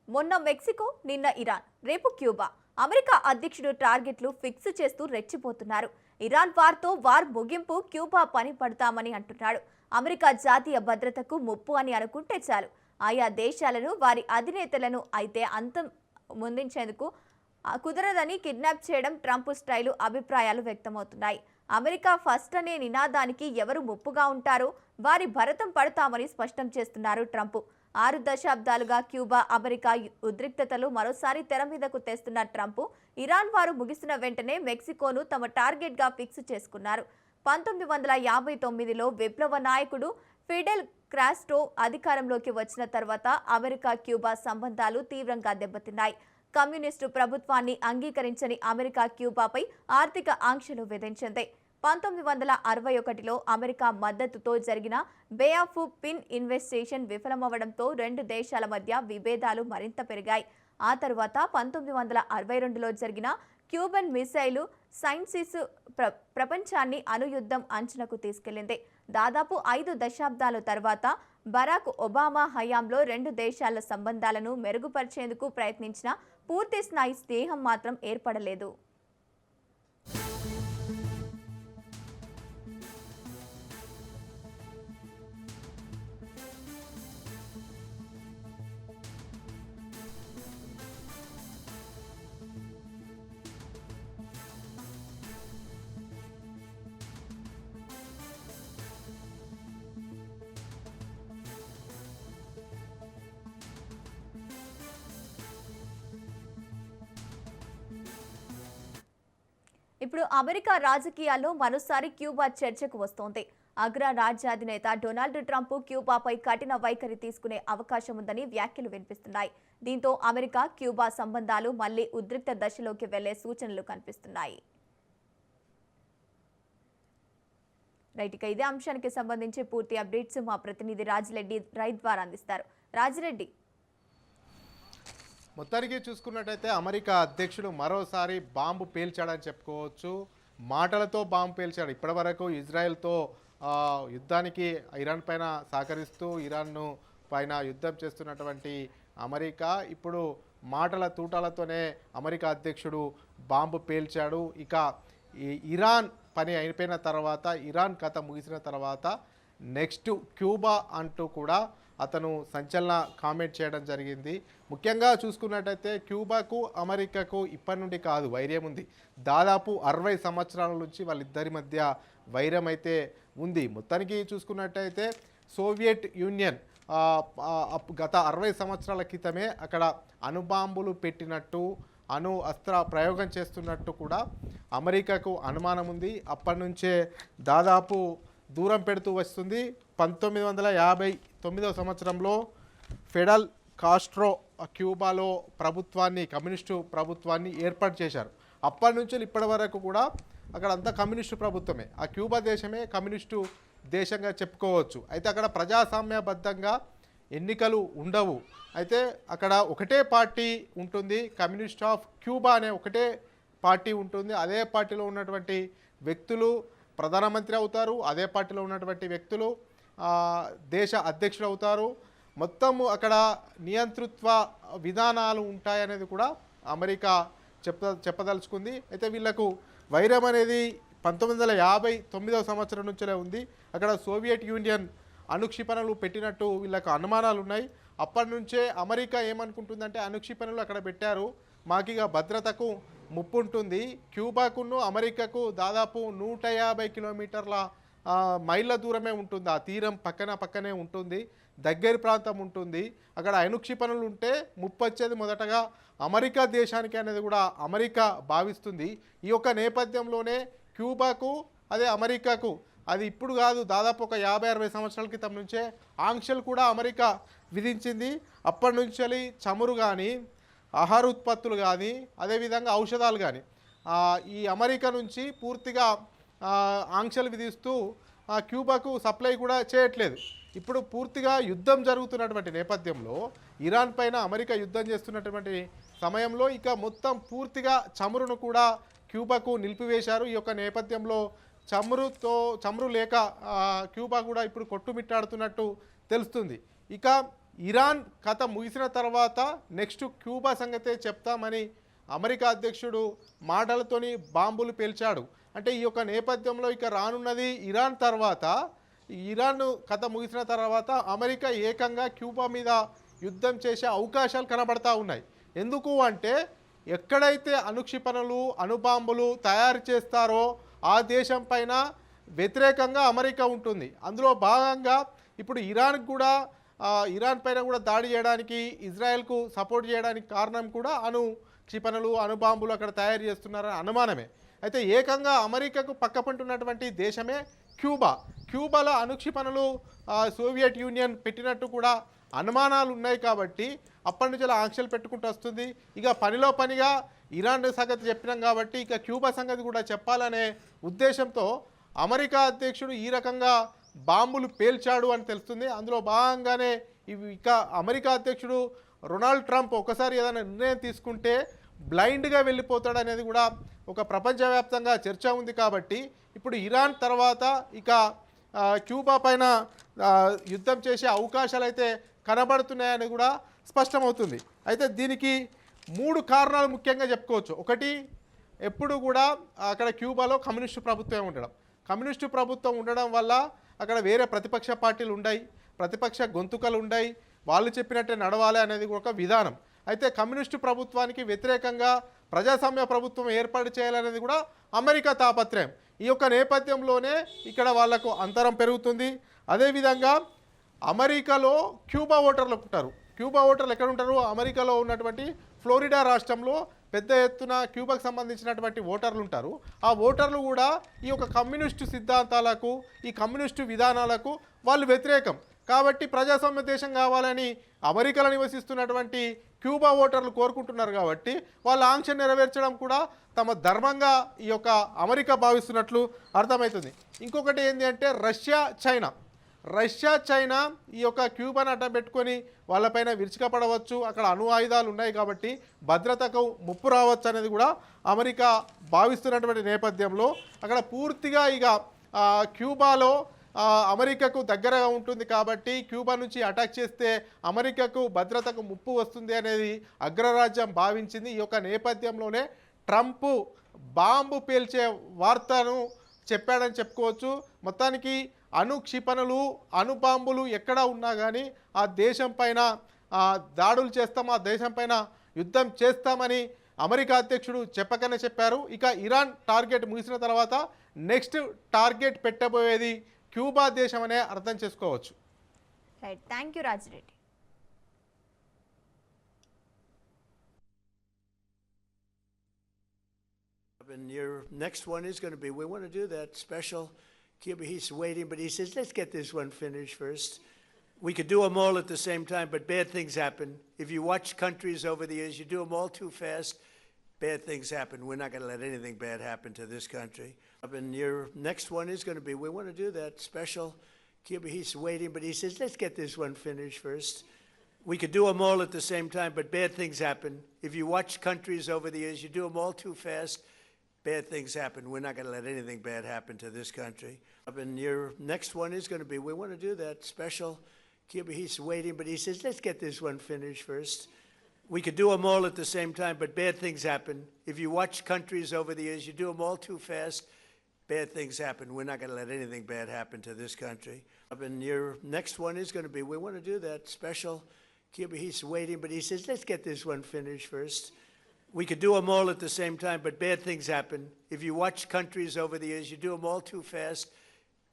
మొన్న మెక్సికో, నిన్న ఇరాన్, రేపు క్యూబా. అమెరికా అధ్యక్షుడు టార్గెట్లు ఫిక్స్ చేస్తూ రెచ్చిపోతున్నారు. ఇరాన్ వార్ ముగింపు, క్యూబా పని పడతామని అంటున్నాడు. అమెరికా జాతీయ భద్రతకు ముప్పు అని అనుకుంటే చాలు. ఆయా దేశాలను, వారి అధినేతలను అయితే అంతం ముందించేందుకు కుదరదని కిడ్నాప్ చేయడం ట్రంప్ స్టైలు అభిప్రాయాలు వ్యక్తమవుతున్నాయి. అమెరికా ఫస్ట్ అనే నినాదానికి ఎవరు ముప్పుగా ఉంటారో వారి భరతం పడతామని స్పష్టం చేస్తున్నారు ట్రంప్. 6 దశాబ్దాలుగా క్యూబా, అమెరికా ఉద్రిక్తతలు మరోసారి తెర మీదకు తెస్తున్న ట్రంప్ ఇరాన్ వారు ముగిసిన వెంటనే మెక్సికోను తమ టార్గెట్గా ఫిక్స్ చేసుకున్నారు. 1959లో విప్లవ నాయకుడు ఫిడెల్ కాస్ట్రో అధికారంలోకి వచ్చిన తర్వాత అమెరికా క్యూబా సంబంధాలు తీవ్రంగా దెబ్బతిన్నాయి. కమ్యూనిస్టు ప్రభుత్వాన్ని అంగీకరించని అమెరికా క్యూబాపై ఆర్థిక ఆంక్షలు విధించింది. 1961లో అమెరికా మద్దతుతో జరిగిన బే ఆఫ్ పిన్ ఇన్వెస్టిగేషన్ విఫలమవడంతో రెండు దేశాల మధ్య విభేదాలు మరింత పెరిగాయి. ఆ తర్వాత 1962లో జరిగిన క్యూబన్ మిసైలు సైన్సిస్ ప్రపంచాన్ని అణుయుద్ధం అంచునకు తీసుకెళ్లింది. దాదాపు 5 దశాబ్దాల తర్వాత బరాక్ ఒబామా హయాంలో రెండు దేశాల సంబంధాలను మెరుగుపరిచేందుకు ప్రయత్నించిన పూర్తి స్థాయి స్నేహం మాత్రం ఏర్పడలేదు. ఇప్పుడు అమెరికా రాజకీయాల్లో మరోసారి క్యూబా చర్చకు వస్తోంది. అగ్ర రాజ్యాధినేత డొనాల్డ్ ట్రంప్ క్యూబాపై కఠిన వైఖరి తీసుకునే అవకాశం ఉందని వ్యాఖ్యలు వినిపిస్తున్నాయి. దీంతో అమెరికా క్యూబా సంబంధాలు మళ్లీ ఉద్రిక్త దశలోకి వెళ్లే సూచనలు కనిపిస్తున్నాయి. రైట్, ఇదే అంశానికి సంబంధించి పూర్తి అప్డేట్స్ మా ప్రతినిధి రాజిరెడ్డి రైట్ ద్వారా అందిస్తారు. రాజిరెడ్డి, మొత్తానికి చూసుకున్నట్టయితే అమెరికా అధ్యక్షుడు మరోసారి బాంబు పేల్చాడని చెప్పుకోవచ్చు. మాటలతో బాంబు పేల్చాడు. ఇప్పటి వరకు ఇజ్రాయెల్తో యుద్ధానికి ఇరాన్ పైన సహకరిస్తూ ఇరాన్ను పైన యుద్ధం చేస్తున్నటువంటి అమెరికా ఇప్పుడు మాటల తూటాలతోనే అమెరికా అధ్యక్షుడు బాంబు పేల్చాడు. ఇక ఇరాన్ పని అయిపోయిన తర్వాత, ఇరాన్ కథ ముగిసిన తర్వాత నెక్స్ట్ క్యూబా అంటూ కూడా అతను సంచలన కామెంట్ చేయడం జరిగింది. ముఖ్యంగా చూసుకున్నట్టయితే క్యూబాకు అమెరికాకు ఇప్పటి నుండి కాదు వైర్యం ఉంది. దాదాపు 60 సంవత్సరాల నుంచి వాళ్ళిద్దరి మధ్య వైరం అయితే ఉంది. మొత్తానికి చూసుకున్నట్టయితే సోవియట్ యూనియన్ గత 60 సంవత్సరాల క్రితమే అక్కడ అణుబాంబులు పెట్టినట్టు, అణు అస్త్ర ప్రయోగం చేస్తున్నట్టు కూడా అమెరికాకు అనుమానం ఉంది. అప్పటి నుంచే దాదాపు దూరం పెడుతూ వస్తుంది. 1959వ సంవత్సరంలో ఫిడెల్ కాస్ట్రో క్యూబాలో ప్రభుత్వాన్ని, కమ్యూనిస్టు ప్రభుత్వాన్ని ఏర్పాటు చేశారు. అప్పటి నుంచి ఇప్పటి వరకు కూడా అక్కడ అంతా కమ్యూనిస్టు ప్రభుత్వమే. ఆ క్యూబా దేశమే కమ్యూనిస్టు దేశంగా చెప్పుకోవచ్చు. అయితే అక్కడ ప్రజాస్వామ్యబద్ధంగా ఎన్నికలు ఉండవు. అయితే అక్కడ ఒకటే పార్టీ ఉంటుంది, కమ్యూనిస్ట్ ఆఫ్ క్యూబా అనే ఒకటే పార్టీ ఉంటుంది. అదే పార్టీలో ఉన్నటువంటి వ్యక్తులు ప్రధానమంత్రి అవుతారు, అదే పార్టీలో ఉన్నటువంటి వ్యక్తులు దేశ అధ్యక్షుడు అవుతారు. మొత్తము అక్కడ నియంతృత్వ విధానాలు ఉంటాయనేది కూడా అమెరికా చెప్పదలుచుకుంది. అయితే వీళ్లకు వైరం అనేది 1959వ సంవత్సరం నుంచే ఉంది. అక్కడ సోవియట్ యూనియన్ అణుక్షిపణులు పెట్టినట్టు వీళ్ళకు అనుమానాలు ఉన్నాయి. అప్పటి నుంచే అమెరికా ఏమనుకుంటుందంటే అణుక్షిపణులు అక్కడ పెట్టారు, మాకిగా భద్రతకు ముప్పు ఉంటుంది. క్యూబాకును అమెరికాకు దాదాపు 150 కిలోమీటర్ల మైళ్ళ దూరమే ఉంటుంది. ఆ తీరం పక్కనే ఉంటుంది, దగ్గర ప్రాంతం ఉంటుంది. అక్కడ అణుక్షిపణులు ఉంటే ముప్పు వచ్చేది మొదటగా అమెరికా దేశానికి అనేది కూడా అమెరికా భావిస్తుంది. ఈ యొక్క నేపథ్యంలోనే క్యూబాకు అదే అమెరికాకు, అది ఇప్పుడు కాదు, దాదాపు ఒక 50-60 సంవత్సరాల క్రితం నుంచే ఆంక్షలు కూడా అమెరికా విధించింది. అప్పటి నుంచి చమురు కానీ, ఆహార ఉత్పత్తులు కానీ, అదేవిధంగా ఔషధాలు కానీ ఈ అమెరికా నుంచి పూర్తిగా ఆంక్షలు విధిస్తూ క్యూబాకు సప్లై కూడా చేయట్లేదు. ఇప్పుడు పూర్తిగా యుద్ధం జరుగుతున్నటువంటి నేపథ్యంలో, ఇరాన్ పైన అమెరికా యుద్ధం చేస్తున్నటువంటి సమయంలో ఇక మొత్తం పూర్తిగా చమురును కూడా క్యూబాకు నిలిపివేశారు. ఈ యొక్క నేపథ్యంలో చమురు లేక క్యూబా కూడా ఇప్పుడు కొట్టుమిట్టాడుతున్నట్టు తెలుస్తుంది. ఇక ఇరాన్ కథ ముగిసిన తర్వాత నెక్స్ట్ క్యూబా సంగతే చెప్తామని అమెరికా అధ్యక్షుడు మాటలతోని బాంబులు పేల్చాడు. అంటే ఈ యొక్క నేపథ్యంలో ఇక రానున్నది ఇరాన్ తర్వాత, ఇరాన్ కథ ముగిసిన తర్వాత అమెరికా ఏకంగా క్యూబా మీద యుద్ధం చేసే అవకాశాలు కనబడతా ఉన్నాయి. ఎందుకు అంటే ఎక్కడైతే అణుక్షిపణులు అణుబాంబులు తయారు చేస్తారో ఆ దేశం పైన వ్యతిరేకంగా అమెరికా ఉంటుంది. అందులో భాగంగా ఇప్పుడు ఇరాన్ పైన కూడా దాడి చేయడానికి ఇజ్రాయెల్కు సపోర్ట్ చేయడానికి కారణం కూడా క్షిపణులు అణుబాంబులు అక్కడ తయారు చేస్తున్నారని అనుమానమే. అయితే ఏకంగా అమెరికాకు పక్కపంటున్నటువంటి దేశమే క్యూబాలో అణుక్షిపణులు సోవియట్ యూనియన్ పెట్టినట్టు కూడా అనుమానాలు ఉన్నాయి. కాబట్టి అప్పటి నుంచి అలా ఆంక్షలు పెట్టుకుంటూ వస్తుంది. ఇక పనిలో పనిగా ఇరాన్ సంగతి చెప్పినాం కాబట్టి ఇక క్యూబా సంగతి కూడా చెప్పాలనే ఉద్దేశంతో అమెరికా అధ్యక్షుడు ఈ రకంగా బాంబులు పేల్చాడు అని తెలుస్తుంది. అందులో భాగంగానే ఇక అమెరికా అధ్యక్షుడు డొనాల్డ్ ట్రంప్ ఒకసారి ఏదైనా నిర్ణయం తీసుకుంటే బ్లైండ్గా వెళ్ళిపోతాడు అనేది కూడా ఒక ప్రపంచవ్యాప్తంగా చర్చ ఉంది. కాబట్టి ఇప్పుడు ఇరాన్ తర్వాత ఇక క్యూబా పైన యుద్ధం చేసే అవకాశాలు అయితే కనబడుతున్నాయని కూడా స్పష్టమవుతుంది. అయితే దీనికి 3 కారణాలు ముఖ్యంగా చెప్పుకోవచ్చు. ఒకటి, ఎప్పుడు కూడా అక్కడ క్యూబాలో కమ్యూనిస్టు ప్రభుత్వం ఉండడం వల్ల అక్కడ వేరే ప్రతిపక్ష పార్టీలు ఉన్నాయి, ప్రతిపక్ష గొంతుకలు ఉన్నాయి, వాళ్ళు చెప్పినట్టే నడవాలి అనేది ఒక విధానం. అయితే కమ్యూనిస్టు ప్రభుత్వానికి వ్యతిరేకంగా ప్రజాస్వామ్య ప్రభుత్వం ఏర్పాటు చేయాలనేది కూడా అమెరికా తాపత్రయం. ఈ యొక్క నేపథ్యంలోనే ఇక్కడ వాళ్లకు అంతరం పెరుగుతుంది. అదేవిధంగా అమెరికాలో క్యూబా ఓటర్లు ఉంటారు. క్యూబా ఓటర్లు ఎక్కడ ఉంటారు? అమెరికాలో ఉన్నటువంటి ఫ్లోరిడా రాష్ట్రంలో పెద్ద ఎత్తున క్యూబాకు సంబంధించినటువంటి ఓటర్లు ఉంటారు. ఆ ఓటర్లు కూడా ఈ యొక్క కమ్యూనిస్టు సిద్ధాంతాలకు, ఈ కమ్యూనిస్టు విధానాలకు వాళ్ళు వ్యతిరేకం. కాబట్టి ప్రజాస్వామ్య దేశం కావాలని అమెరికాలో నివసిస్తున్నటువంటి క్యూబా ఓటర్లు కోరుకుంటున్నారు. కాబట్టి వాళ్ళ ఆంక్ష నెరవేర్చడం కూడా తమ ధర్మంగా ఈ యొక్క అమెరికా భావిస్తున్నట్లు అర్థమవుతుంది. ఇంకొకటి ఏంటి అంటే రష్యా చైనా ఈ యొక్క క్యూబాను అడ్డం పెట్టుకొని వాళ్ళపైన విరుచుకపడవచ్చు. అక్కడ అణు ఆయుధాలు ఉన్నాయి కాబట్టి భద్రతకు ముప్పు రావచ్చు అనేది కూడా అమెరికా భావిస్తున్నటువంటి నేపథ్యంలో అక్కడ పూర్తిగా ఇక క్యూబాలో అమెరికాకు దగ్గరగా ఉంటుంది. కాబట్టి క్యూబా నుంచి అటాక్ చేస్తే అమెరికాకు భద్రతకు ముప్పు వస్తుంది అనేది అగ్రరాజ్యం భావించింది. ఈ యొక్క నేపథ్యంలోనే ట్రంప్ బాంబు పేల్చే వార్తను చెప్పాడని చెప్పుకోవచ్చు. మొత్తానికి అణుక్షిపణులు అణుబాంబులు ఎక్కడ ఉన్నా కానీ ఆ దేశం పైన దాడులు చేస్తాం, ఆ దేశం పైన యుద్ధం చేస్తామని అమెరికా అధ్యక్షుడు చెప్పకనే చెప్పారు. ఇక ఇరాన్ టార్గెట్ ముగిసిన తర్వాత నెక్స్ట్ టార్గెట్ పెట్టబోయేది క్యూబా దేశం అనే అర్థం చేసుకోవచ్చు. Right, thank you Rajireddy. And your next one is going to be, we want to do that special Cuba. He's waiting, but he says, let's get this one finished first. We could do them all at the same time, but bad things happen. If you watch countries over the years, you do them all too fast, bad things happen. We're not going to let anything bad happen to this country. And your next one is going to be, we want to do that special Cuba. He's waiting, but he says, let's get this one finished first. We could do them all at the same time, but bad things happen. If you watch countries over the years, you do them all too fast, bad things happen. We're not going to let anything bad happen to this country. And your next one is going to be, we want to do that special Cuba. He's waiting, but he says, let's get this one finished first. We could do them all at the same time, but bad things happen. If you watch countries over the years, you do them all too fast, bad things happen. We're not going to let anything bad happen to this country. And your next one is going to be, we want to do that special Cuba. He's waiting, but he says, let's get this one finished first. We could do them all at the same time, but bad things happen. If you watch countries over the years, you do them all too fast,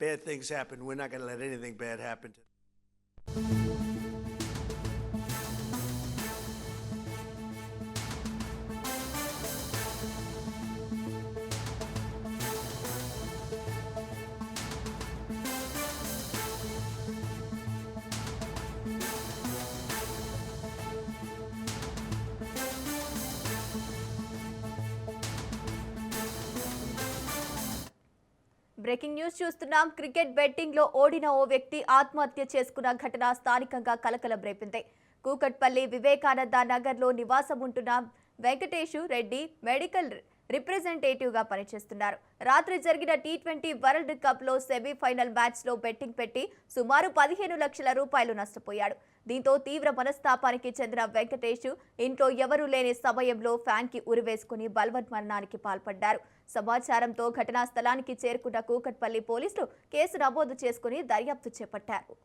bad things happen. We're not going to let anything bad happen to breaking news చూస్తున్నాం. Cricket betting లో ఓడిన ఓ వ్యక్తి ఆత్మహత్య చేసుకున్న ఘటన స్థానికంగా కలకలం రేపింది. కూకట్పల్లి వివేకానంద నగర్ లో నివాసం ఉంటున్న వెంకటేశు రెడ్డి మెడికల్ రిప్రజెంటేటివ్గా పనిచేస్తున్నారు. రాత్రి జరిగిన టీ20 వరల్డ్ కప్లో సెమీఫైనల్ మ్యాచ్లో బెట్టింగ్ పెట్టి సుమారు 15 లక్షల రూపాయలు నష్టపోయాడు. దీంతో తీవ్ర మనస్తాపానికి చెందిన వెంకటేష్ ఇంట్లో ఎవరూ లేని సమయంలో ఫ్యాన్కి ఉరివేసుకుని బలవన్మరణానికి పాల్పడ్డారు. సమాచారంతో ఘటనా స్థలానికి చేరుకున్న కూకట్పల్లి పోలీసులు కేసు నమోదు చేసుకుని దర్యాప్తు చేపట్టారు.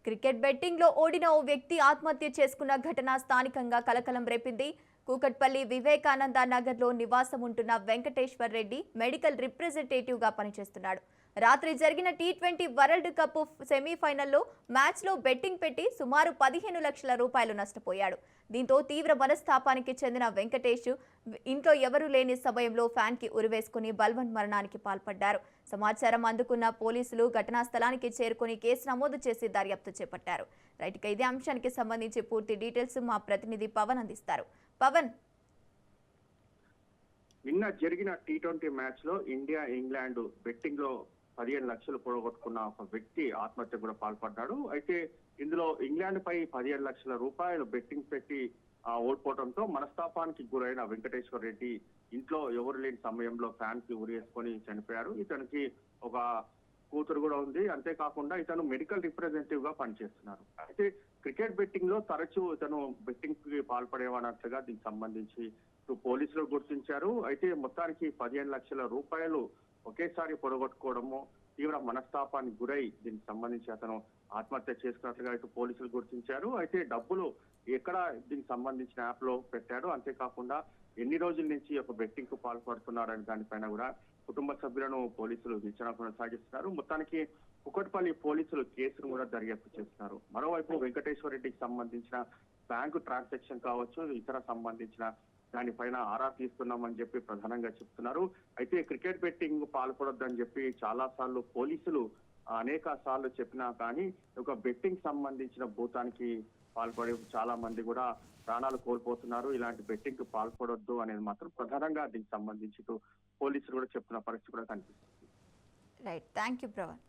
క్రికెట్ బెట్టింగ్లో ఓడిన ఓ వ్యక్తి ఆత్మహత్య చేసుకున్న ఘటన స్థానికంగా కలకలం రేపింది. కూకట్పల్లి వివేకానంద నగర్లో నివాసం ఉంటున్న వెంకటేశ్వర్ రెడ్డి మెడికల్ రిప్రజెంటేటివ్గా పనిచేస్తున్నాడు. రాత్రి జరిగిన టీ20 వరల్డ్ కప్ సెమీఫైనల్లో మ్యాచ్లో బెట్టింగ్ పెట్టి సుమారు 15 లక్షల రూపాయలు నష్టపోయాడు. దీంతో తీవ్ర మనస్తాపానికి చెందిన వెంకటేష్ ఇంట్లో ఎవరూ లేని సమయంలో ఫ్యాన్కి ఉరివేసుకుని బలవన్మరణానికి పాల్పడ్డారు. సమాచారం అందుకున్న పోలీసులు ఘటనా స్థలానికి చేరుకుని కేసు నమోదు చేసి దర్యాప్తు చేపట్టారు. రైట్, ఇదే అంశానికి సంబంధించి పూర్తి డీటెయిల్స్ మా ప్రతినిధి పవన్ అందిస్తారు. పవన్, నిన్న జరిగిన టీ20 మ్యాచ్ లో ఇండియా ఇంగ్లాండ్ బెట్టింగ్ లో 15 లక్షలు పోగొట్టుకున్న ఒక వ్యక్తి ఆత్మహత్య కూడా పాల్పడ్డాడు. అయితే ఇందులో ఇంగ్లాండ్ పై 15 లక్షల రూపాయలు బెట్టింగ్ పెట్టి ఓడిపోవడంతో మనస్తాపానికి గురైన వెంకటేశ్వర రెడ్డి ఇంట్లో ఎవరు లేని సమయంలో ఫ్యాన్ కి ఉరేసుకొని చనిపోయారు. ఇతనికి ఒక కూతురు కూడా ఉంది. అంతేకాకుండా ఇతను మెడికల్ రిప్రజెంటేటివ్ గా పనిచేస్తున్నారు. అయితే క్రికెట్ బెట్టింగ్ లో తరచూ ఇతను బెట్టింగ్ కి పాల్పడేవాడన్నట్టుగా దీనికి సంబంధించి పోలీసులు గుర్తించారు. అయితే మొత్తానికి 15 లక్షల రూపాయలు ఒకేసారి పొడగొట్టుకోవడము తీవ్ర మనస్తాపానికి గురై దీనికి సంబంధించి అతను ఆత్మహత్య చేసుకున్నట్లుగా ఇటు పోలీసులు గుర్తించారు. అయితే డబ్బులు ఎక్కడ దీనికి సంబంధించిన యాప్ లో పెట్టాడు, అంతేకాకుండా ఎన్ని రోజుల నుంచి ఒక బెట్టింగ్ కు పాల్పడుతున్నారని దానిపైన కూడా కుటుంబ సభ్యులను పోలీసులు విచారణ కొనసాగిస్తున్నారు. మొత్తానికి కుకట్పల్లి పోలీసులు కేసును కూడా దర్యాప్తు చేస్తున్నారు. మరోవైపు వెంకటేశ్వర రెడ్డికి సంబంధించిన బ్యాంకు ట్రాన్సాక్షన్ కావచ్చు, ఇతర సంబంధించిన దానిపైన ఆరా తీస్తున్నామని చెప్పి ప్రధానంగా చెప్తున్నారు. అయితే క్రికెట్ బెట్టింగ్ పాల్పడొద్దని చెప్పి చాలా సార్లు పోలీసులు అనేక సార్లు చెప్పినా కానీ ఒక బెట్టింగ్ సంబంధించిన భూతానికి పాల్పడే చాలా మంది కూడా ప్రాణాలు కోల్పోతున్నారు. ఇలాంటి బెట్టింగ్ కు పాల్పడొద్దు అనేది మాత్రం ప్రధానంగా దీనికి సంబంధించి పోలీసులు కూడా చెప్తున్న పరిస్థితి కూడా కనిపిస్తుంది. Right, thank you Praveen.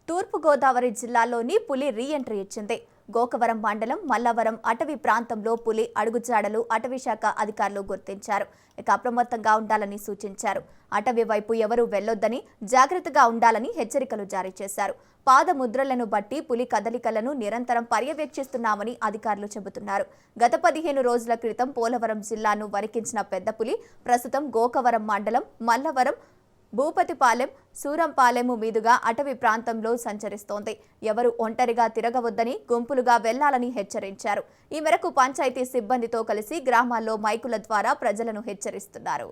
Thurpu Godavari జిల్లాలోని పులి రీ-ఎంట్రీ ఇచ్చింది. గోకవరం మండలం మల్లవరం అటవీ ప్రాంతంలో పులి అడుగుజాడలు అటవీశాఖ అధికారులు గుర్తించారు. ఇక అప్రమత్తంగా ఉండాలని సూచించారు. అటవీ వైపు ఎవరూ వెళ్లొద్దని, జాగ్రత్తగా ఉండాలని హెచ్చరికలు జారీ చేశారు. పాదముద్రలను బట్టి పులి కదలికలను నిరంతరం పర్యవేక్షిస్తున్నామని అధికారులు చెబుతున్నారు. గత 15 రోజుల క్రితం పోలవరం జిల్లాను వణికించిన పెద్ద పులి ప్రస్తుతం గోకవరం మండలం మల్లవరం భూపతిపాలెం సూరంపాలెం మీదుగా అటవీ ప్రాంతంలో సంచరిస్తోంది. ఎవరు ఒంటరిగా తిరగవద్దని, గుంపులుగా వెళ్లాలని హెచ్చరించారు. ఈ మేరకు పంచాయతీ సిబ్బందితో కలిసి గ్రామాల్లో మైకుల ద్వారా ప్రజలను హెచ్చరిస్తున్నారు.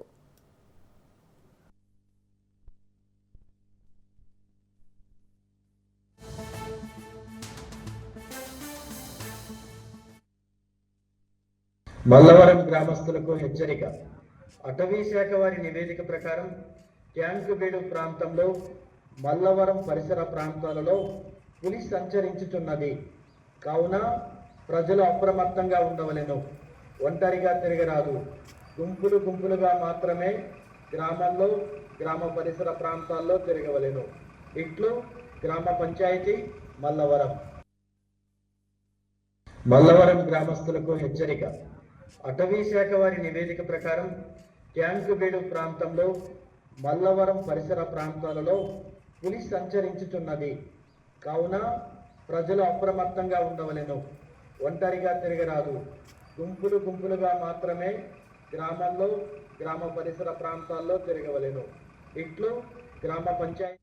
మల్లవరం గ్రామస్తులకు హెచ్చరిక. అటవీ శాఖ వారి నివేదిక ప్రకారం ట్యాంకుబేడు ప్రాంతంలో మల్లవరం పరిసర ప్రాంతాలలో పులి సంచరించుతున్నది. కావున ప్రజలు అప్రమత్తంగా ఉండవలెను. ఒంటరిగా తిరగరాదు. గుంపులుగా మాత్రమే గ్రామంలో, గ్రామ పరిసర ప్రాంతాల్లో తిరగవలెను. ఇట్లు గ్రామ పంచాయతీ మల్లవరం. మల్లవరం గ్రామస్తులకు హెచ్చరిక. అటవీ శాఖ వారి నివేదిక ప్రకారం ట్యాంకుబేడు ప్రాంతంలో మల్లవరం పరిసర ప్రాంతాలలో పులి సంచరించుతున్నది. కావున ప్రజలు అప్రమత్తంగా ఉండవలెను. ఒంటరిగా తిరగరాదు. గుంపులుగా మాత్రమే గ్రామంలో, గ్రామ పరిసర ప్రాంతాల్లో తిరగవలెను. ఇట్లు గ్రామ పంచాయతీ.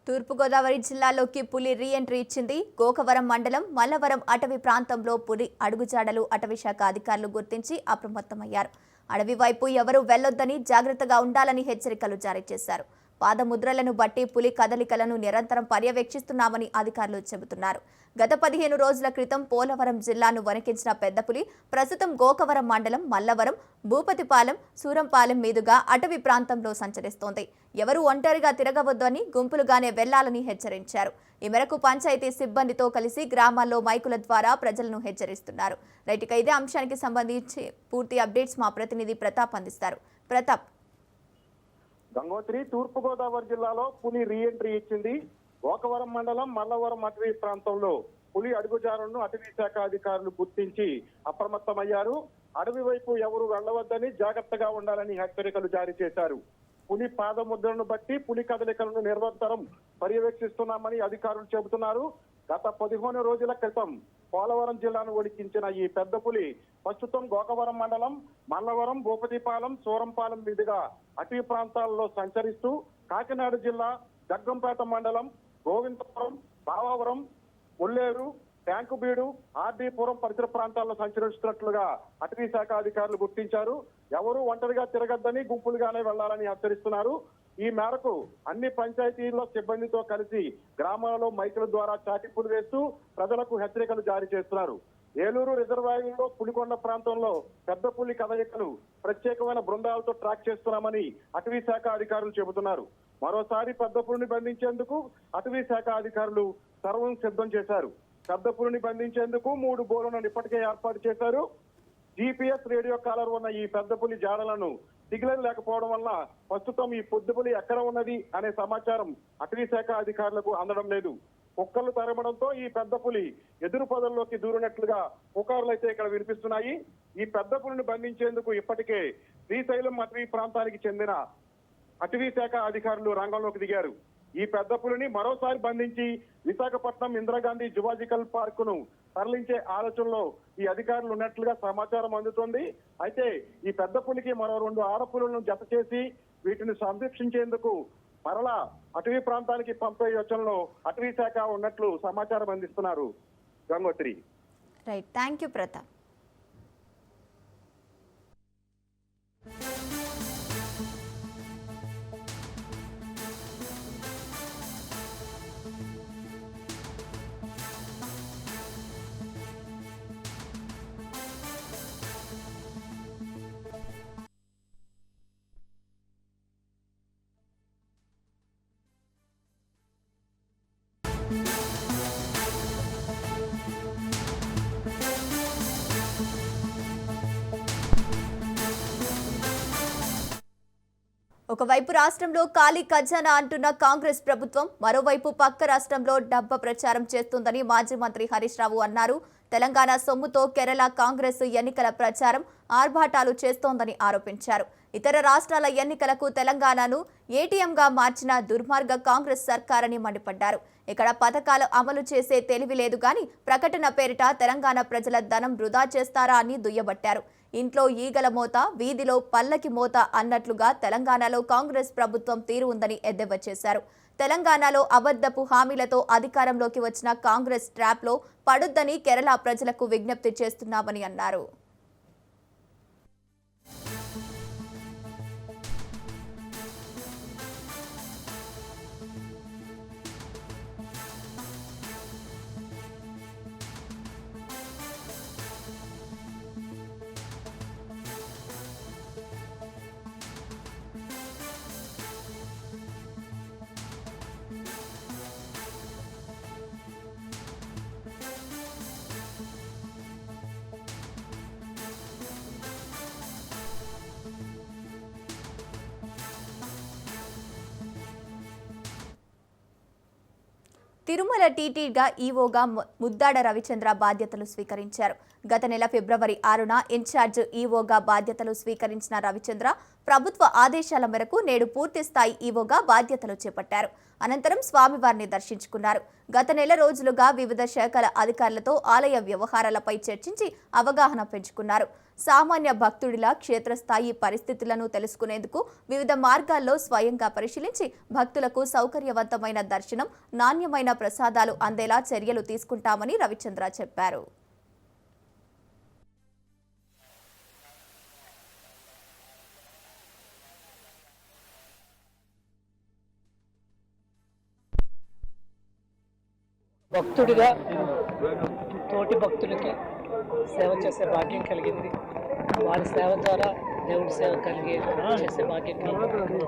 తూర్పుగోదావరి జిల్లాలోకి పులి రీ-ఎంట్రీ ఇచ్చింది. గోకవరం మండలం మల్లవరం అటవీ ప్రాంతంలో పులి అడుగుజాడలు అటవీశాఖ అధికారులు గుర్తించి అప్రమత్తమయ్యారు. అడవి వైపు ఎవరూ వెళ్లొద్దని, జాగ్రత్తగా ఉండాలని హెచ్చరికలు జారీ చేశారు. పాదముద్రలను బట్టి పులి కదలికలను నిరంతరం పర్యవేక్షిస్తున్నామని అధికారులు చెబుతున్నారు. గత 15 రోజుల క్రితం పోలవరం జిల్లాను వణికించిన పెద్ద పులి ప్రస్తుతం గోకవరం మండలం మల్లవరం, భూపతిపాలెం, సూరంపాలెం మీదుగా అటవీ ప్రాంతంలో సంచరిస్తోంది. ఎవరూ ఒంటరిగా తిరగవద్దని, గుంపులుగానే వెళ్లాలని హెచ్చరించారు. ఈ మేరకు పంచాయతీ సిబ్బందితో కలిసి గ్రామాల్లో మైకుల ద్వారా ప్రజలను హెచ్చరిస్తున్నారు. రైట్, ఇదే అంశానికి సంబంధించి పూర్తి అప్డేట్స్ మా ప్రతినిధి ప్రతాప్ అందిస్తారు. ప్రతాప్. గంగోత్రి తూర్పుగోదావరి జిల్లాలో పులి రీఎంట్రీ ఇచ్చింది. గోకవరం మండలం మల్లవరం అటవీ ప్రాంతంలో పులి అడుగుజాడలను అటవీ శాఖ అధికారులు గుర్తించి అప్రమత్తమయ్యారు. అడవి వైపు ఎవరు వెళ్లవద్దని, జాగ్రత్తగా ఉండాలని హెచ్చరికలు జారీ చేశారు. పులి పాదముద్రను బట్టి పులి కదలికలను నిరంతరం పర్యవేక్షిస్తున్నామని అధికారులు చెబుతున్నారు. గత 15 రోజుల క్రితం పోలవరం జిల్లాను వణికించిన ఈ పెద్ద పులి ప్రస్తుతం గోకవరం మండలం మల్లవరం, భూపతిపాలెం, సూరంపాలెం మీదుగా అటవీ ప్రాంతాల్లో సంచరిస్తూ కాకినాడ జిల్లా జగ్గంపేట మండలం గోవిందపురం, బావావరం, ముల్లేరు, ట్యాంకుబీడు, ఆర్డీపురం పరిసర ప్రాంతాల్లో సంచరిస్తున్నట్లుగా అటవీ శాఖ అధికారులు గుర్తించారు. ఎవరూ ఒంటరిగా తిరగద్దని, గుంపులుగానే వెళ్లాలని హెచ్చరిస్తున్నారు. ఈ మేరకు అన్ని పంచాయతీల్లో సిబ్బందితో కలిసి గ్రామాలలో మైకుల ద్వారా చాటింపులు వేస్తూ ప్రజలకు హెచ్చరికలు జారీ చేస్తున్నారు. ఏలూరు రిజర్వాయర్లో పులికొండ ప్రాంతంలో పెద్ద పులి కదలికలు ప్రత్యేకమైన బృందాలతో ట్రాక్ చేస్తున్నామని అటవీ శాఖ అధికారులు చెబుతున్నారు. మరోసారి పెద్ద పులిని బంధించేందుకు అటవీ శాఖ అధికారులు సర్వం సిద్ధం చేశారు. పెద్ద పులిని బంధించేందుకు 3 బోర్లను ఇప్పటికే ఏర్పాటు చేశారు. GPS రేడియో కాలర్ ఉన్న ఈ పెద్ద పులి జాడలను సిగ్నల్ లేకపోవడం వల్ల ప్రస్తుతం ఈ పొద్దు పులి ఎక్కడ ఉన్నది అనే సమాచారం అటవీ శాఖ అధికారులకు అందడం లేదు. కుక్కలు తరమడంతో ఈ పెద్ద పులి ఎదురు పొదల్లోకి దూరినట్లుగా పుకార్లు అయితే ఇక్కడ వినిపిస్తున్నాయి. ఈ పెద్ద పులిని బంధించేందుకు ఇప్పటికే శ్రీశైలం అటవీ ప్రాంతానికి చెందిన అటవీ శాఖ అధికారులు రంగంలోకి దిగారు. ఈ పెద్ద పులిని మరోసారి బంధించి విశాఖపట్నం ఇందిరాగాంధీ జువాజికల్ పార్క్ ను తరలించే ఆలోచనలో ఈ అధికారులు ఉన్నట్లుగా సమాచారం అందుతోంది. అయితే ఈ పెద్ద పులికి మరో 2 ఆడపులను జత చేసి వీటిని సంరక్షించేందుకు మరలా అటవీ ప్రాంతానికి పంపే యోచనలో అటవీ శాఖ ఉన్నట్లు సమాచారం అందిస్తున్నారు. Gangotri. Right, thank you Pratap. ఒకవైపు రాష్ట్రంలో ఖాళీ ఖజానా అంటున్న కాంగ్రెస్ ప్రభుత్వం, మరోవైపు పక్క రాష్ట్రంలో డబ్బ ప్రచారం చేస్తుందని మాజీ మంత్రి హరీష్ రావు అన్నారు. తెలంగాణ సొమ్ముతో కేరళ కాంగ్రెస్ ఎన్నికల ప్రచారం ఆర్భాటాలు చేస్తోందని ఆరోపించారు. ఇతర రాష్ట్రాల ఎన్నికలకు తెలంగాణను ఏటీఎంగా మార్చిన దుర్మార్గ కాంగ్రెస్ సర్కారని మండిపడ్డారు. ఇక్కడ పథకాలు అమలు చేసే తెలివి లేదు గాని ప్రకటన పేరిట తెలంగాణ ప్రజల ధనం వృధా చేస్తారా అని దుయ్యబట్టారు. ఇంట్లో ఈగల మోత, వీధిలో పల్లకి మోత అన్నట్లుగా తెలంగాణలో కాంగ్రెస్ ప్రభుత్వం తీరు ఉందని ఎద్దేవా చేశారు. తెలంగాణలో అబద్ధపు హామీలతో అధికారంలోకి వచ్చిన కాంగ్రెస్ ట్రాప్లో పడొద్దని కేరళ ప్రజలకు విజ్ఞప్తి చేస్తున్నామని అన్నారు. తిరుమల టీటీగా ఈవోగా ముద్దాడ రవిచంద్ర బాధ్యతలు స్వీకరించారు. గత నెల ఫిబ్రవరి 6న ఇన్ఛార్జ్ ఈవోగా బాధ్యతలు స్వీకరించిన రవిచంద్ర ప్రభుత్వ ఆదేశాల మేరకు నేడు పూర్తి స్థాయి ఈవోగా బాధ్యతలు చేపట్టారు. అనంతరం స్వామివారిని దర్శించుకున్నారు. గత నెల రోజులుగా వివిధ శాఖల అధికారులతో ఆలయ వ్యవహారాలపై చర్చించి అవగాహన పెంచుకున్నారు. సామాన్య భక్తుడిలా క్షేత్రస్థాయి పరిస్థితులను తెలుసుకునేందుకు వివిధ మార్గాల్లో స్వయంగా పరిశీలించి భక్తులకు సౌకర్యవంతమైన దర్శనం, నాణ్యమైన ప్రసాదాలు అందేలా చర్యలు తీసుకుంటామని రవిచంద్ర చెప్పారు. భక్తుడిగా తోటి భక్తులకి సేవ చేసే భాగ్యం కలిగింది. వారి సేవ ద్వారా దేవుడి సేవ చేసే భాగ్యం కలిగింది.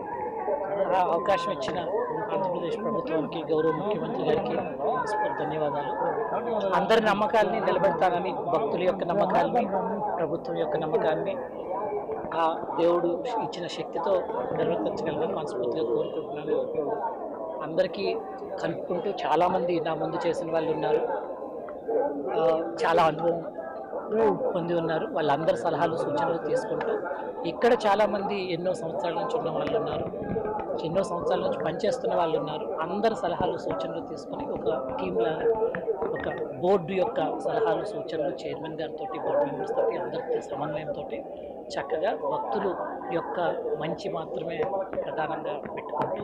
ఆ అవకాశం ఇచ్చిన ఆంధ్రప్రదేశ్ ప్రభుత్వానికి, గౌరవ ముఖ్యమంత్రి గారికి ధన్యవాదాలు. అందరి నమ్మకాలని నిలబెడతానని, భక్తుల యొక్క నమ్మకాలని, ప్రభుత్వం యొక్క నమ్మకాన్ని ఆ దేవుడు ఇచ్చిన శక్తితో నిర్వర్తించగలనని మనస్ఫూర్తిగా కోరుకుంటున్నాను. అందరికీ కలుపుకుంటూ చాలామంది నా ముందు చేసిన వాళ్ళు ఉన్నారు, చాలా అనుభవం పొంది ఉన్నారు. వాళ్ళందరి సలహాలు సూచనలు తీసుకుంటూ ఇక్కడ చాలామంది ఎన్నో సంవత్సరాల నుంచి ఉన్న వాళ్ళు ఉన్నారు, ఎన్నో సంవత్సరాల నుంచి పనిచేస్తున్న వాళ్ళు ఉన్నారు. అందరి సలహాలు సూచనలు తీసుకొని ఒక టీంలా, ఒక బోర్డు యొక్క సలహాలు సూచనలు చైర్మన్ గారితో, బోర్డు మెంబర్స్ తోటి, అందరికీ సమన్వయంతో చక్కగా భక్తులు యొక్క మంచి మాత్రమే ప్రధానంగా పెట్టుకుంటూ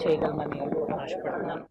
చేయగలమని ఆశపడుతున్నాను.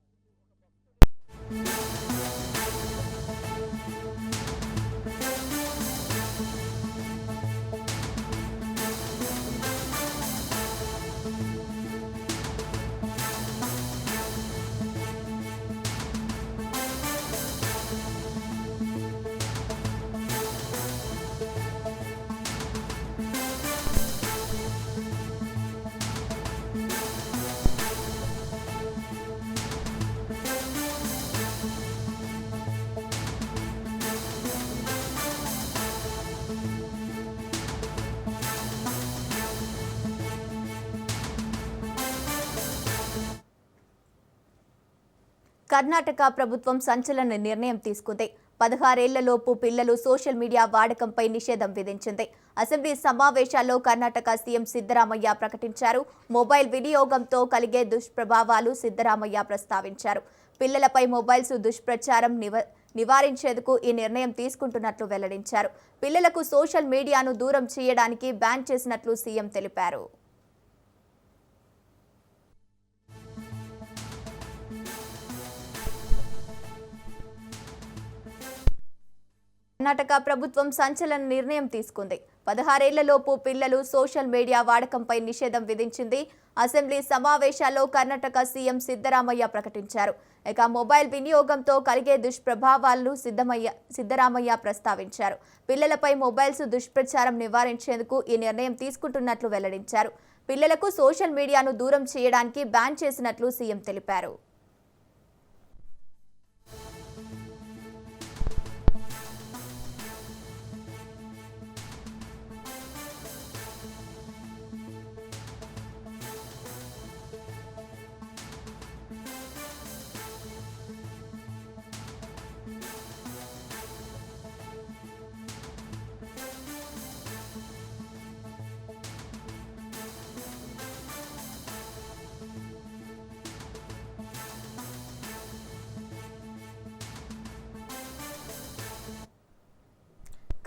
కర్ణాటక ప్రభుత్వం సంచలన నిర్ణయం తీసుకుంది. 16 ఏళ్లలోపు పిల్లలు సోషల్ మీడియా వాడకంపై నిషేధం విధించింది. అసెంబ్లీ సమావేశాల్లో కర్ణాటక సీఎం సిద్ధరామయ్య ప్రకటించారు. మొబైల్ వినియోగంతో కలిగే దుష్ప్రభావాలు సిద్ధరామయ్య ప్రస్తావించారు. పిల్లలపై మొబైల్స్ దుష్ప్రచారం నివారించేందుకు ఈ నిర్ణయం తీసుకుంటున్నట్లు వెల్లడించారు. పిల్లలకు సోషల్ మీడియాను దూరం చేయడానికి బ్యాన్ చేసినట్లు సీఎం తెలిపారు. కర్ణాటక ప్రభుత్వం సంచలన నిర్ణయం తీసుకుంది. 16 ఏళ్లలోపు పిల్లలు సోషల్ మీడియా వాడకంపై నిషేధం విధించింది. అసెంబ్లీ సమావేశాల్లో కర్ణాటక సీఎం సిద్ధరామయ్య ప్రకటించారు. ఇక మొబైల్ వినియోగంతో కలిగే దుష్ప్రభావాలను సిద్ధరామయ్య ప్రస్తావించారు. పిల్లలపై మొబైల్స్ దుష్ప్రచారం నివారించేందుకు ఈ నిర్ణయం తీసుకుంటున్నట్లు వెల్లడించారు. పిల్లలకు సోషల్ మీడియాను దూరం చేయడానికి బ్యాన్ చేసినట్లు సీఎం తెలిపారు.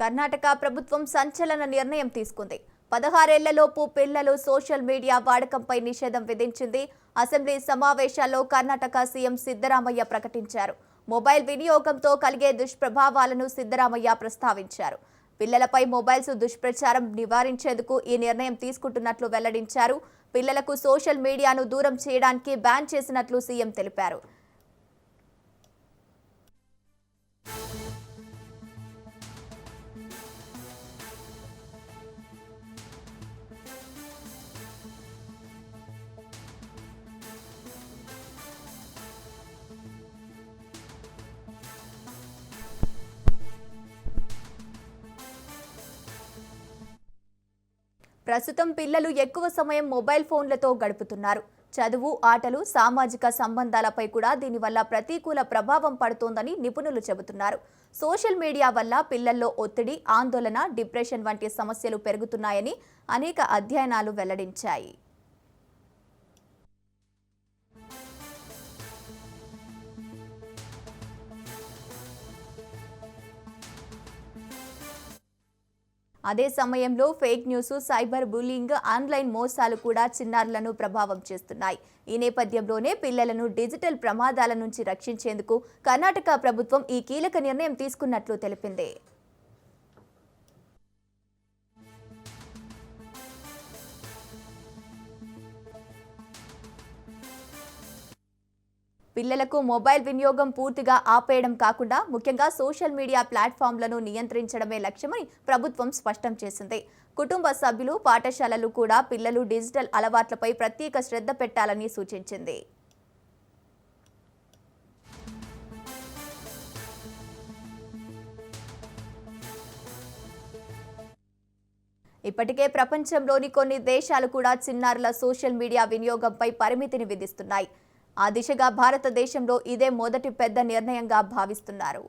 కర్ణాటక ప్రభుత్వం సంచలన నిర్ణయం తీసుకుంది. 16 ఏళ్లలోపు పిల్లలు సోషల్ మీడియా వాడకంపై నిషేధం విధించింది. అసెంబ్లీ సమావేశాల్లో కర్ణాటక సీఎం సిద్ధరామయ్య ప్రకటించారు. మొబైల్ వినియోగంతో కలిగే దుష్ప్రభావాలను సిద్ధరామయ్య ప్రస్తావించారు. పిల్లలపై మొబైల్స్ దుష్ప్రచారం నివారించేందుకు ఈ నిర్ణయం తీసుకుంటున్నట్లు వెల్లడించారు. పిల్లలకు సోషల్ మీడియాను దూరం చేయడానికి బ్యాన్ చేసినట్లు సీఎం తెలిపారు. ప్రస్తుతం పిల్లలు ఎక్కువ సమయం మొబైల్ ఫోన్లతో గడుపుతున్నారు. చదువు, ఆటలు, సామాజిక సంబంధాలపై కూడా దీనివల్ల ప్రతికూల ప్రభావం పడుతోందని నిపుణులు చెబుతున్నారు. సోషల్ మీడియా వల్ల పిల్లల్లో ఒత్తిడి, ఆందోళన, డిప్రెషన్ వంటి సమస్యలు పెరుగుతున్నాయని అనేక అధ్యయనాలు వెల్లడించాయి. అదే సమయంలో fake news, cyber bullying, online మోసాలు కూడా చిన్నారులను ప్రభావం చేస్తున్నాయి. ఈ నేపథ్యంలోనే పిల్లలను డిజిటల్ ప్రమాదాల నుంచి రక్షించేందుకు కర్ణాటక ప్రభుత్వం ఈ కీలక నిర్ణయం తీసుకున్నట్లు తెలిపింది. పిల్లలకు మొబైల్ వినియోగం పూర్తిగా ఆపేయడం కాకుండా ముఖ్యంగా సోషల్ మీడియా ప్లాట్ఫామ్లను నియంత్రించడమే లక్ష్యమని ప్రభుత్వం స్పష్టం చేసింది. కుటుంబ సభ్యులు, పాఠశాలలు కూడా పిల్లలు డిజిటల్ అలవాట్లపై ప్రత్యేక శ్రద్ధ పెట్టాలని సూచించింది. ఇప్పటికే ప్రపంచంలోని కొన్ని దేశాలు కూడా చిన్నారుల సోషల్ మీడియా వినియోగంపై పరిమితిని విధిస్తున్నాయి. ఆ దిశగా భారతదేశంలో ఇదే మొదటి పెద్ద నిర్ణయంగా భావిస్తున్నారు.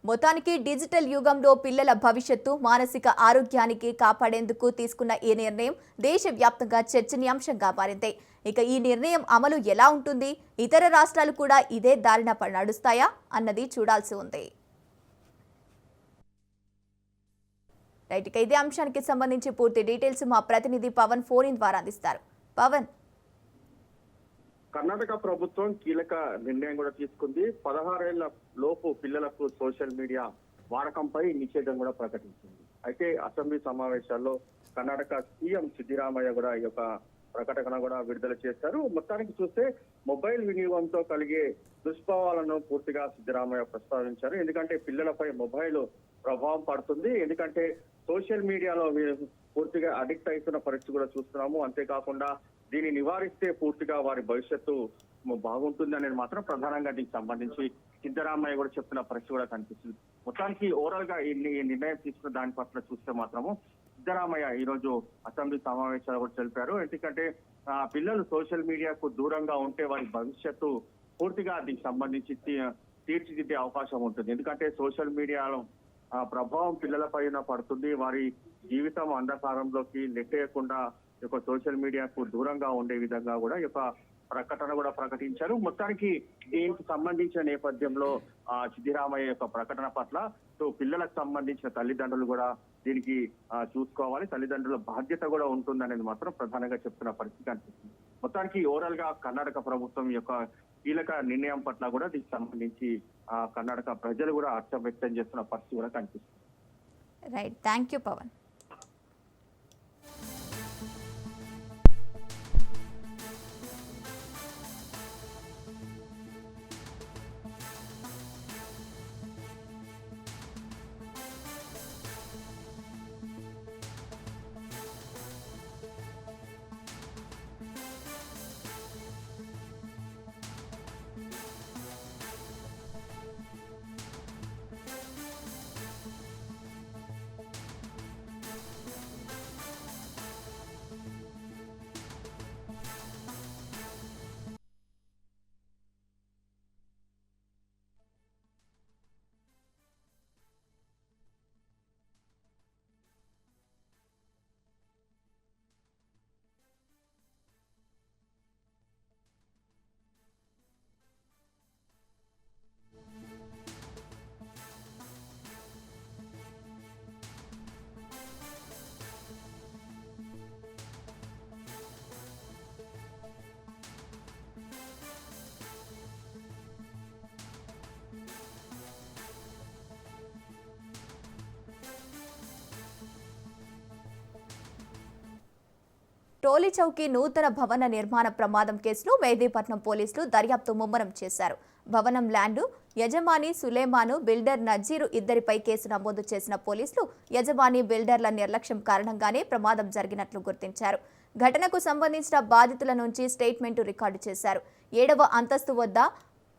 మొత్తానికి డిజిటల్ యుగంలో పిల్లల భవిష్యత్తు, మానసిక ఆరోగ్యానికి కాపాడేందుకు తీసుకున్న ఈ నిర్ణయం దేశవ్యాప్తంగా చర్చనీయాంశంగా మారింది. ఇక ఈ నిర్ణయం అమలు ఎలా ఉంటుంది, ఇతర రాష్ట్రాలు కూడా ఇదే దారిన నడుస్తాయా అన్నది చూడాల్సి ఉంది. రైట్, ఇక ఇదే అంశానికి సంబంధించి పూర్తి డీటెయిల్స్ మా ప్రతినిధి పవన్ ఫోన్ ఇన్ ద్వారా అందిస్తారు. పవన్, కర్ణాటక ప్రభుత్వం కీలక నిర్ణయం కూడా తీసుకుంది. 16 ఏళ్ల లోపు పిల్లలకు సోషల్ మీడియా వాడకంపై నిషేధం కూడా ప్రకటించింది. అయితే అసెంబ్లీ సమావేశాల్లో కర్ణాటక సీఎం సిద్దిరామయ్య కూడా ఈ యొక్క ప్రకటన కూడా విడుదల చేశారు. మొత్తానికి చూస్తే మొబైల్ వినియోగంతో కలిగే దుష్ప్రభావాలను పూర్తిగా సిద్దిరామయ్య ప్రస్తావించారు. ఎందుకంటే పిల్లలపై మొబైల్ ప్రభావం పడుతుంది. ఎందుకంటే సోషల్ మీడియాలో పూర్తిగా అడిక్ట్ అవుతున్న పరిస్థితి కూడా చూస్తున్నాము. అంతేకాకుండా దీన్ని నివారిస్తే పూర్తిగా వారి భవిష్యత్తు బాగుంటుంది అనేది మాత్రం ప్రధానంగా దీనికి సంబంధించి సిద్ధరామయ్య కూడా చెప్తున్న పరిస్థితి కూడా కనిపిస్తుంది. మొత్తానికి ఓవరాల్ గా ఈ నిర్ణయం తీసుకున్న దాని పట్ల చూస్తే మాత్రము సిద్ధరామయ్య ఈ రోజు అసెంబ్లీ సమావేశాలు కూడా తెలిపారు. ఎందుకంటే పిల్లలు సోషల్ మీడియాకు దూరంగా ఉంటే వారి భవిష్యత్తు పూర్తిగా దీనికి సంబంధించి తీర్చిదిద్దే అవకాశం ఉంటుంది. ఎందుకంటే సోషల్ మీడియాలో ప్రభావం పిల్లలపైన పడుతుంది. వారి జీవితం అంధకారంలోకి నెట్టేయకుండా ఈ యొక్క సోషల్ మీడియాకు దూరంగా ఉండే విధంగా కూడా ఈ యొక్క ప్రకటన కూడా ప్రకటించారు. మొత్తానికి దీనికి సంబంధించిన నేపథ్యంలో సిద్దిరామయ్య యొక్క ప్రకటన పట్ల పిల్లలకు సంబంధించిన తల్లిదండ్రులు కూడా దీనికి చూసుకోవాలి, తల్లిదండ్రుల బాధ్యత కూడా ఉంటుందనేది మాత్రం ప్రధానంగా చెప్తున్న పరిస్థితి అనిపిస్తుంది. మొత్తానికి ఓవరాల్ గా కర్ణాటక ప్రభుత్వం యొక్క కీలక నిర్ణయం పట్ల కూడా దీనికి సంబంధించి కర్ణాటక ప్రజలు కూడా హర్షం వ్యక్తం చేస్తున్న పరిస్థితి కూడా కనిపిస్తుంది. Right, thank you Pavan. Toli Chowki నూతన భవన నిర్మాణ ప్రమాదం కేసులో మెహదీపట్నం పోలీసులు దర్యాప్తు ముమ్మరం చేశారు. భవనం ల్యాండు యజమాని సులేమాను, బిల్డర్ నజీరు ఇద్దరిపై కేసు నమోదు చేసిన పోలీసులు యజమాని, బిల్డర్ల నిర్లక్ష్యం కారణంగానే ప్రమాదం జరిగినట్లు గుర్తించారు. ఘటనకు సంబంధించిన బాధితుల నుంచి స్టేట్మెంటు రికార్డు చేశారు. 7వ అంతస్తు వద్ద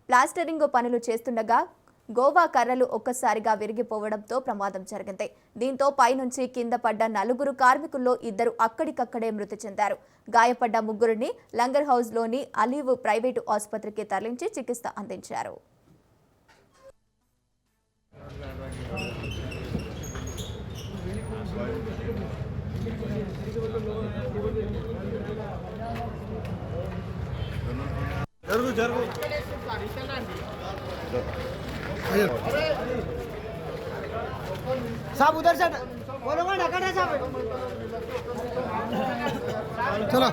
ప్లాస్టరింగ్ పనులు చేస్తుండగా గోవా కర్రలు ఒక్కసారిగా విరిగిపోవడంతో ప్రమాదం జరిగింది. దీంతో పైనుంచి కింద పడ్డ 4 కార్మికుల్లో 2 అక్కడికక్కడే మృతి చెందారు. గాయపడ్డ 3ని లంగర్ హౌస్లోని అలీవ్ ప్రైవేటు ఆసుపత్రికి తరలించి చికిత్స అందించారు. साहब उधर से बोलो ना कटा साहब चलो